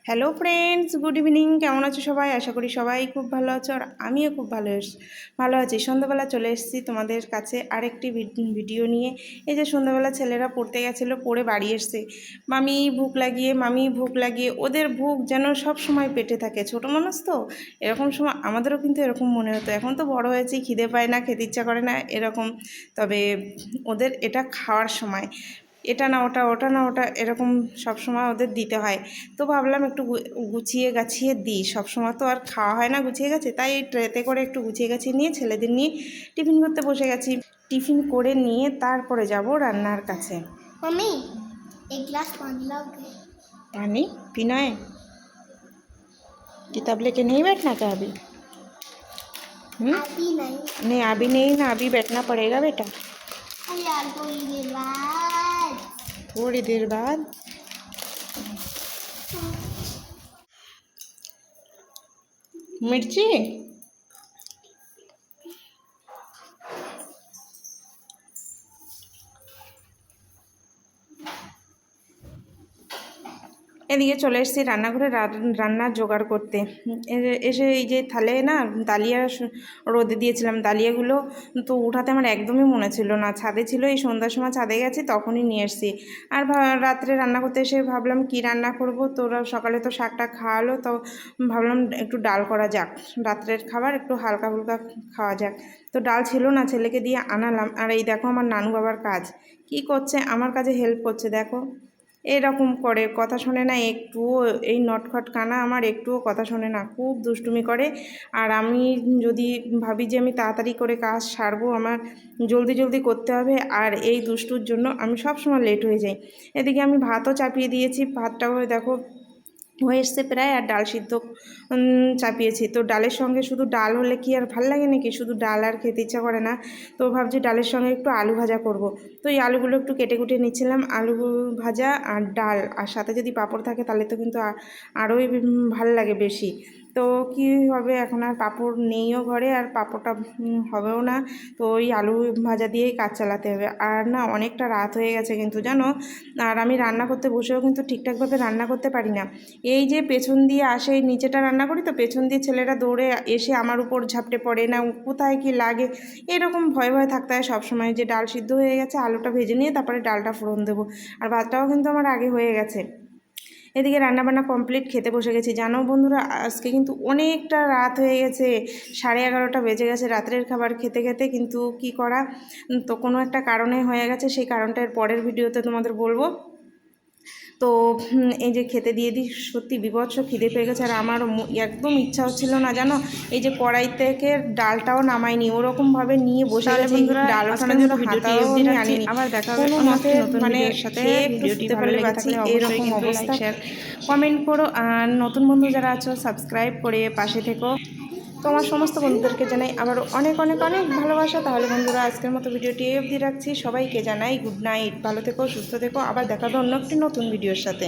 Hello friends, good evening. কেমন আছো সবাই? আশা করি সবাই খুব ভালো আছো, আর আমিও খুব ভালো আছি। সন্ধ্যাবেলা চলে এসেছি তোমাদের কাছে আরেকটি ভিডিও নিয়ে। এই যে সন্ধ্যাবেলা ছেলেরা পড়তে গেছিলো, পড়ে বাড়ি এসছে। মামি ভুক লাগিয়ে ওদের ভুক যেন সব সময় পেটে থাকে। ছোটো মানুষ তো, এরকম সময় আমাদেরও কিন্তু এরকম মনে হতো। এখন তো বড় হয়েছি, খিদে পায় না, খেতে ইচ্ছা করে না এরকম। তবে ওদের এটা খাওয়ার সময়, এটা না ওটা, ওটা না ওটা, এরকম সব সময় ওদের দিতে হয়। তো ভাবলাম একটু গুছিয়ে গাছিয়ে দিই। সব সময় তো আর খাওয়া হয় না গুছিয়ে গেছে, তাই ট্রেতে করে একটু গুছিয়ে গাছিয়ে নিয়ে ছেলেদের নিয়ে টিফিন করতে বসে গেছি। টিফিন করে নিয়ে তারপরে যাব রান্নার কাছে। मम्मी एक गिलास पानी लाओगे? पानी पीना है? किताब लेके नहीं बैठना क्या अभी? अभी नहीं। नहीं अभी नहीं ना, अभी बैठना पड़ेगा बेटा, यार थोड़ी देर बाद। थोड़ी देर बाद। मिर्ची এদিকে চলে এসেছি রান্নাঘরে রান্নার জোগাড় করতে। এসে এই যে থালে না ডালিয়া রোদে দিয়েছিলাম, ডালিয়াগুলো তো উঠাতে আমার একদমই মনে ছিল না। ছাদে ছিল, এই সন্ধ্যার সময় ছাদে গেছি তখনই নিয়ে এসেছি। আর রাত্রে রান্না করতে এসে ভাবলাম কি রান্না করব। তোরা সকালে তো শাকটা খাওয়ালো, তো ভাবলাম একটু ডাল করা যাক, রাত্রের খাবার একটু হালকা ফুলকা খাওয়া যাক। তো ডাল ছিল না, ছেলেকে দিয়ে আনালাম। আর এই দেখো আমার নানু বাবার কাজ কি করছে, আমার কাজে হেল্প করছে। দেখো এরকম করে, কথা শোনে না একটুও। এই নটখট কানা আমার একটুও কথা শোনে না, খুব দুষ্টুমি করে। আর আমি যদি ভাবি যে আমি তাড়াতাড়ি করে কাজ সারবো, আমার জলদি জলদি করতে হবে, আর এই দুষ্টুর জন্য আমি সব সময় লেট হয়ে যাই। এদিকে আমি ভাতও চাপিয়ে দিয়েছি, ভাতটাও দেখো হয়ে এসছে প্রায়। আর ডাল সিদ্ধ চাপিয়েছি। তো ডালের সঙ্গে শুধু ডাল হলে কি আর ভাল লাগে নাকি? শুধু ডাল আর খেতে ইচ্ছা করে না। তো ভাবছি ডালের সঙ্গে একটু আলু ভাজা করব। তো এই আলুগুলো একটু কেটে কুটে নিচ্ছিলাম। আলু ভাজা আর ডাল, আর সাথে যদি পাঁপড় থাকে তাহলে তো কিন্তু আরোই ভাল লাগে বেশি। তো কি হবে, এখন আর পাঁপড় নেইও ঘরে, আর পাঁপড়টা হবেও না। তো ওই আলু ভাজা দিয়েই কাজ চালাতে হবে। আর না অনেকটা রাত হয়ে গেছে কিন্তু জানো। আর আমি রান্না করতে বসেও কিন্তু ঠিকঠাকভাবে রান্না করতে পারি না। এই যে পেছন দিয়ে আসে, এই নিচেটা রান্না করি তো পেছন দিয়ে ছেলেরা দৌড়ে এসে আমার উপর ঝাপটে পড়ে, না কোথায় কি লাগে, এরকম ভয় ভয় থাকতে হয় সবসময়। যে ডাল সিদ্ধ হয়ে গেছে, আলুটা ভেজে নিয়ে তারপরে ডালটা ফোড়ন দেবো। আর ভাতটাও কিন্তু আমার আগে হয়ে গেছে। এদিকে রান্নাবান্না কমপ্লিট, খেতে বসে গেছি। জানো বন্ধুরা, আজকে কিন্তু অনেকটা রাত হয়ে গেছে, 11:30 বেজে গেছে রাত্রের খাবার খেতে খেতে। কিন্তু কি করা, তো কোনো একটা কারণে হয়ে গেছে, সেই কারণটার পরের ভিডিওতে তোমাদের বলবো। তো এই যে খেতে দিয়ে দিই, সত্যি বিভৎস খিদে পেয়ে গেছে। আর আমার একদম ইচ্ছা হচ্ছিল না জানো, এই যে কড়াই থেকে ডালটাও নামাইনি, ওরকমভাবে নিয়ে বসে গেছি। ডাল ওঠানোর জন্য হাতাও আনিনি। আবার দেখা হবে কোনো মতে মানে সাথে। খেয়ে একটু শুতে পারলে বাঁচি, এরকম অবস্থা। কমেন্ট করো, আর নতুন বন্ধু যারা আছো সাবস্ক্রাইব করে পাশে থেকো। তো আমার সমস্ত বন্ধুদেরকে জানাই আবার অনেক অনেক অনেক ভালোবাসা। তাহলে বন্ধুরা আজকের মতো ভিডিওটি অবধি রাখছি। সবাইকে জানাই গুড নাইট, ভালো থেকো, সুস্থ থেকো। আবার দেখা হবে অন্য একটি নতুন ভিডিওর সাথে।